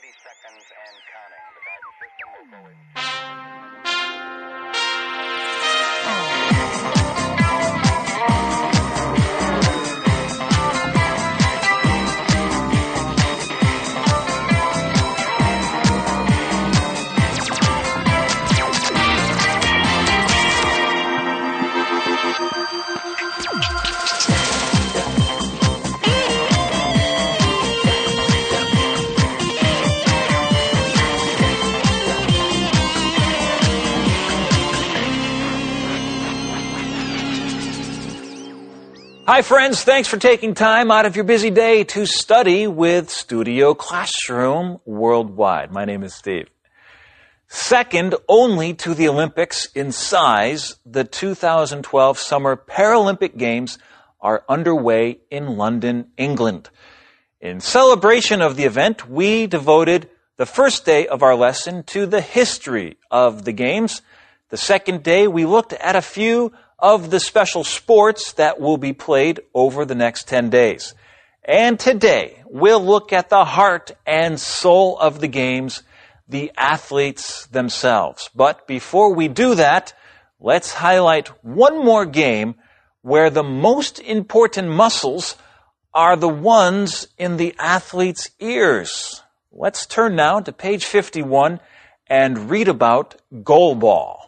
30 seconds and counting. The guidance system will go in. Hi friends, thanks for taking time out of your busy day to study with Studio Classroom Worldwide. My name is Steve. Second only to the Olympics in size, the 2012 Summer Paralympic Games are underway in London, England. In celebration of the event, we devoted the first day of our lesson to the history of the Games. The second day, we looked at a few of the special sports that will be played over the next 10 days. And today, we'll look at the heart and soul of the Games, the athletes themselves. But before we do that, let's highlight one more game where the most important muscles are the ones in the athletes' ears. Let's turn now to page 51 and read about goal ball.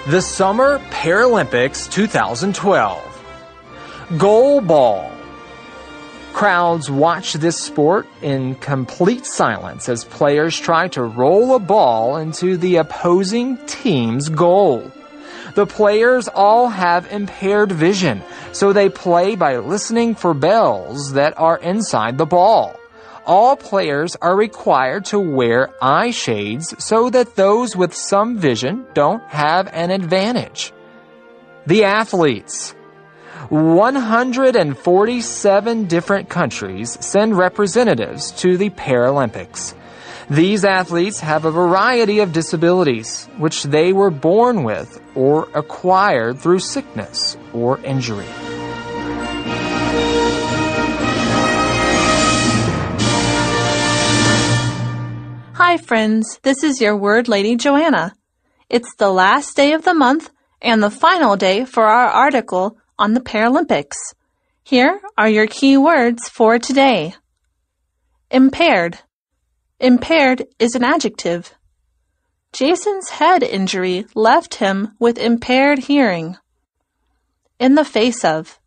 The Summer Paralympics 2012. Goal ball. Crowds watch this sport in complete silence as players try to roll a ball into the opposing team's goal. The players all have impaired vision, so they play by listening for bells that are inside the ball. All players are required to wear eye shades so that those with some vision don't have an advantage. The athletes. 147 different countries send representatives to the Paralympics. These athletes have a variety of disabilities, which they were born with or acquired through sickness or injury. Hi friends, this is your Word Lady Joanna. It's the last day of the month and the final day for our article on the Paralympics. Here are your key words for today. Impaired. Impaired is an adjective. Jason's head injury left him with impaired hearing. In the face of.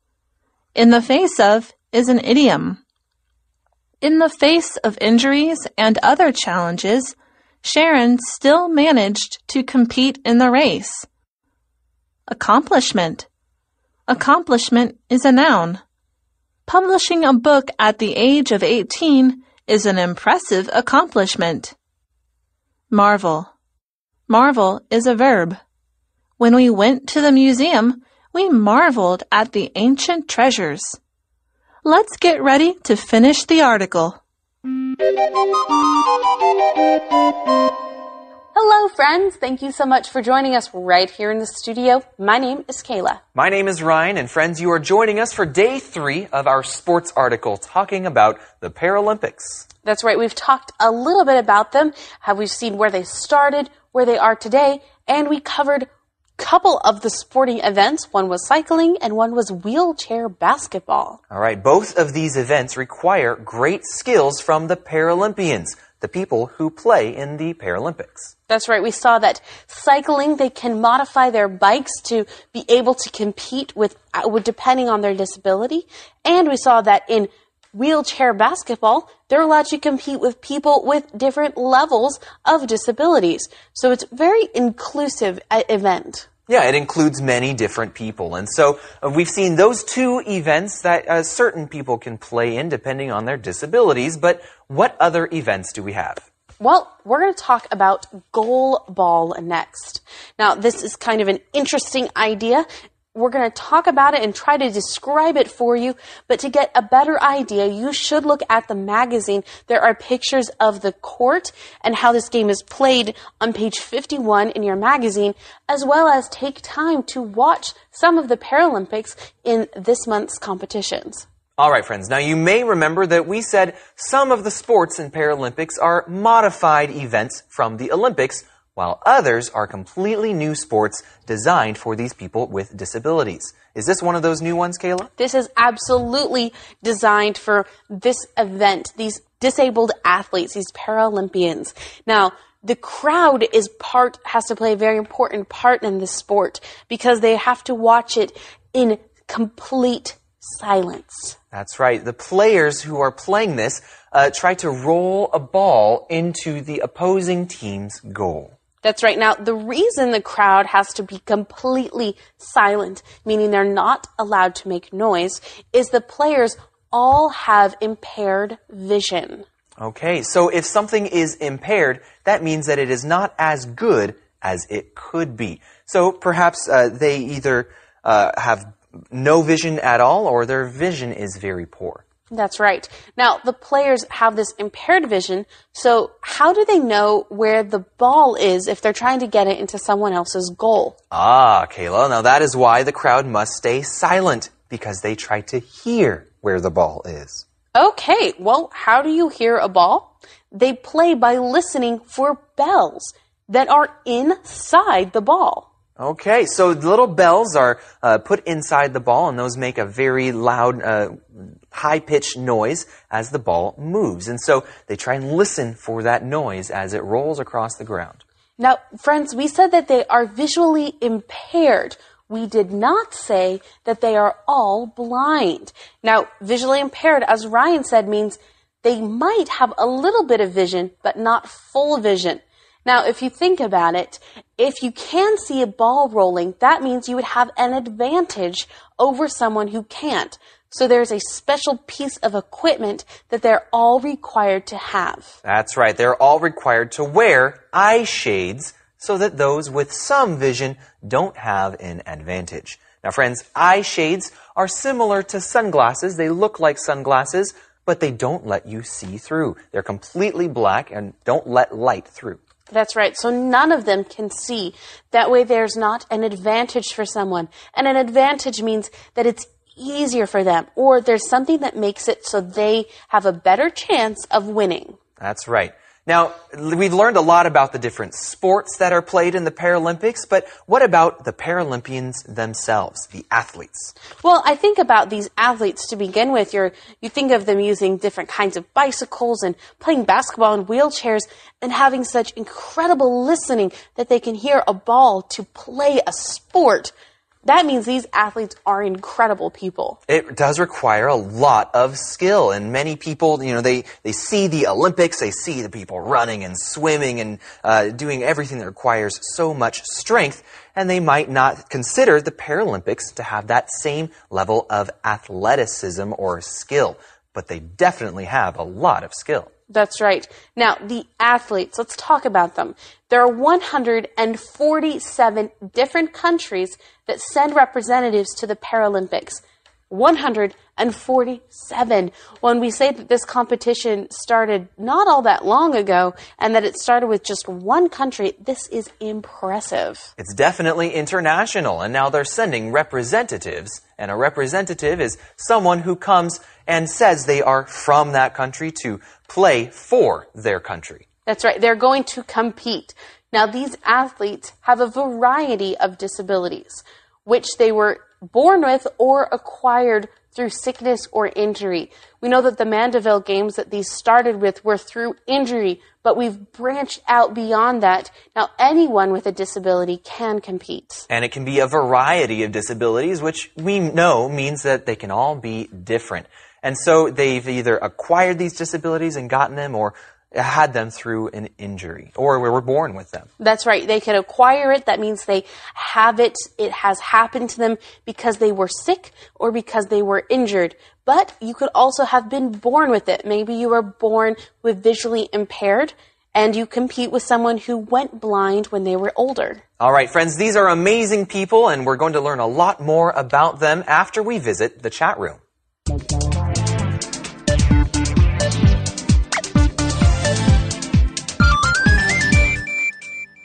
In the face of is an idiom. In the face of injuries and other challenges, Sharon still managed to compete in the race. Accomplishment. Accomplishment is a noun. Publishing a book at the age of 18 is an impressive accomplishment. Marvel. Marvel is a verb. When we went to the museum, we marveled at the ancient treasures. Let's get ready to finish the article. Hello, friends. Thank you so much for joining us right here in the studio. My name is Kayla. My name is Ryan, and friends, you are joining us for day 3 of our sports article talking about the Paralympics. That's right. We've talked a little bit about them. We've seen where they started, where they are today, and we covered couple of the sporting events. One was cycling and one was wheelchair basketball. All right, both of these events require great skills from the Paralympians, the people who play in the Paralympics. That's right. We saw that cycling, they can modify their bikes to be able to compete with depending on their disability. And we saw that in wheelchair basketball, they're allowed to compete with people with different levels of disabilities. So it's a very inclusive event. Yeah, it includes many different people. And so we've seen those two events that certain people can play in depending on their disabilities. But what other events do we have? Well, we're going to talk about goal ball next. Now, this is kind of an interesting idea. we're going to talk about it and try to describe it for you. But to get a better idea, you should look at the magazine. There are pictures of the court and how this game is played on page 51 in your magazine, as well as take time to watch some of the Paralympics in this month's competitions. All right, friends. Now, you may remember that we said some of the sports in Paralympics are modified events from the Olympics, while others are completely new sports designed for these people with disabilities. Is this one of those new ones, Kayla? This is absolutely designed for this event, these disabled athletes, these Paralympians. Now, the crowd has to play a very important part in this sport because they have to watch it in complete silence. That's right. The players who are playing this try to roll a ball into the opposing team's goal. That's right. Now, the reason the crowd has to be completely silent, meaning they're not allowed to make noise, is the players all have impaired vision. Okay, so if something is impaired, that means that it is not as good as it could be. So perhaps they either have no vision at all or their vision is very poor. That's right. Now, the players have this impaired vision, so how do they know where the ball is if they're trying to get it into someone else's goal? Ah, Kayla, now that is why the crowd must stay silent, because they try to hear where the ball is. Okay, well, how do you hear a ball? They play by listening for bells that are inside the ball. Okay, so the little bells are put inside the ball, and those make a very loud, high-pitched noise as the ball moves. And so they try and listen for that noise as it rolls across the ground. Now, friends, we said that they are visually impaired. We did not say that they are all blind. Now, visually impaired, as Ryan said, means they might have a little bit of vision, but not full vision. Now, if you think about it, if you can see a ball rolling, that means you would have an advantage over someone who can't. So there's a special piece of equipment that they're all required to have. That's right. They're all required to wear eye shades so that those with some vision don't have an advantage. Now, friends, eye shades are similar to sunglasses. They look like sunglasses, but they don't let you see through. They're completely black and don't let light through. That's right. So none of them can see. That way there's not an advantage for someone. And an advantage means that it's easier for them, or there's something that makes it so they have a better chance of winning. That's right. Now, we've learned a lot about the different sports that are played in the Paralympics, but what about the Paralympians themselves, the athletes? Well, I think about these athletes to begin with. You think of them using different kinds of bicycles and playing basketball in wheelchairs and having such incredible listening that they can hear a ball to play a sport. That means these athletes are incredible people. It does require a lot of skill, and many people, they see the Olympics, they see the people running and swimming and doing everything that requires so much strength, and they might not consider the Paralympics to have that same level of athleticism or skill, but they definitely have a lot of skill. That's right. Now, the athletes, let's talk about them. There are 147 different countries that send representatives to the Paralympics. 147. When we say that this competition started not all that long ago and that it started with just one country, this is impressive. It's definitely international, and now they're sending representatives. And a representative is someone who comes and says they are from that country to play for their country. That's right. They're going to compete. Now, these athletes have a variety of disabilities, which they were born with or acquired through sickness or injury. We know that the Mandeville Games that these started with were through injury, but we've branched out beyond that. Now, anyone with a disability can compete. And it can be a variety of disabilities, which we know means that they can all be different. And so they've either acquired these disabilities and gotten them, or had them through an injury, or were born with them. That's right. They can acquire it. That means they have it. It has happened to them because they were sick or because they were injured. But you could also have been born with it. Maybe you were born with visually impaired, and you compete with someone who went blind when they were older. All right, friends, these are amazing people, and we're going to learn a lot more about them after we visit the chat room.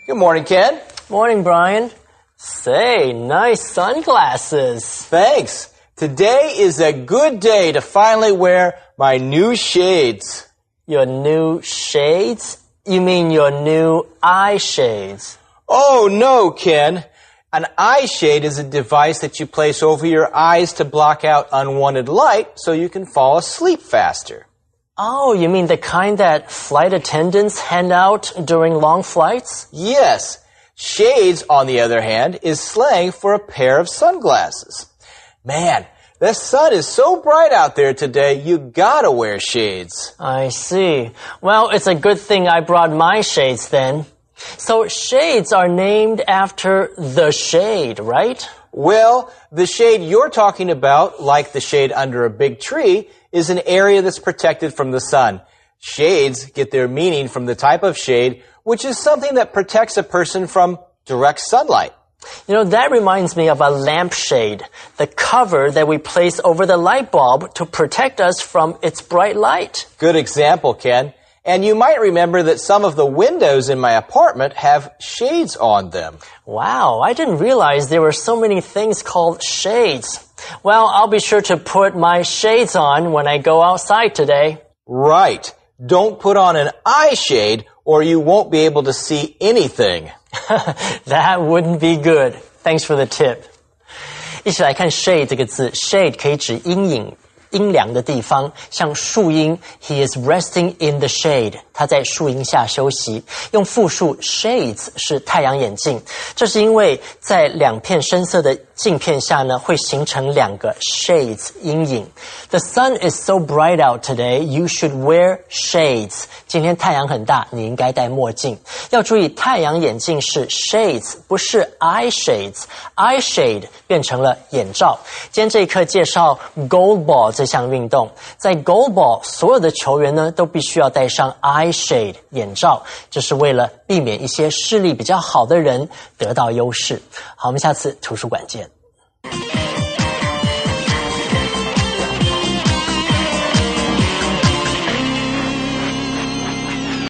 Good morning, Ken. Morning, Brian. Say, nice sunglasses. Thanks. Today is a good day to finally wear my new shades. Your new shades? You mean your new eye shades? Oh, no, Ken. An eye shade is a device that you place over your eyes to block out unwanted light so you can fall asleep faster. Oh, you mean the kind that flight attendants hand out during long flights? Yes. Shades, on the other hand, is slang for a pair of sunglasses. Man, the sun is so bright out there today, you gotta wear shades. I see. Well, it's a good thing I brought my shades then. So shades are named after the shade, right? Well, the shade you're talking about, like the shade under a big tree, is an area that's protected from the sun. Shades get their meaning from the type of shade, which is something that protects a person from direct sunlight. You know, that reminds me of a lampshade, the cover that we place over the light bulb to protect us from its bright light. Good example, Ken. And you might remember that some of the windows in my apartment have shades on them. Wow, I didn't realize there were so many things called shades. Well, I'll be sure to put my shades on when I go outside today. Right. Don't put on an eye shade or you won't be able to see anything. That wouldn't be good. Thanks for the tip. 一起来看 shade 这个字 ，shade 可以指阴影。阴凉的地方，像树荫 ，He is resting in the shade。他在树荫下休息。用复数 shades 是太阳眼镜，这是因为在两片深色的镜片下呢，会形成两个 shades 阴影。The sun is so bright out today, you should wear shades。今天太阳很大，你应该戴墨镜。要注意，太阳眼镜是 shades， 不是 eye shades。eye shade 变成了眼罩。今天这一课介绍 goal ball。这项运动，在 goal ball 所有的球员呢都必须要戴上 eye shade 眼罩，这是为了避免一些视力比较好的人得到优势。好，我们下次图书馆见。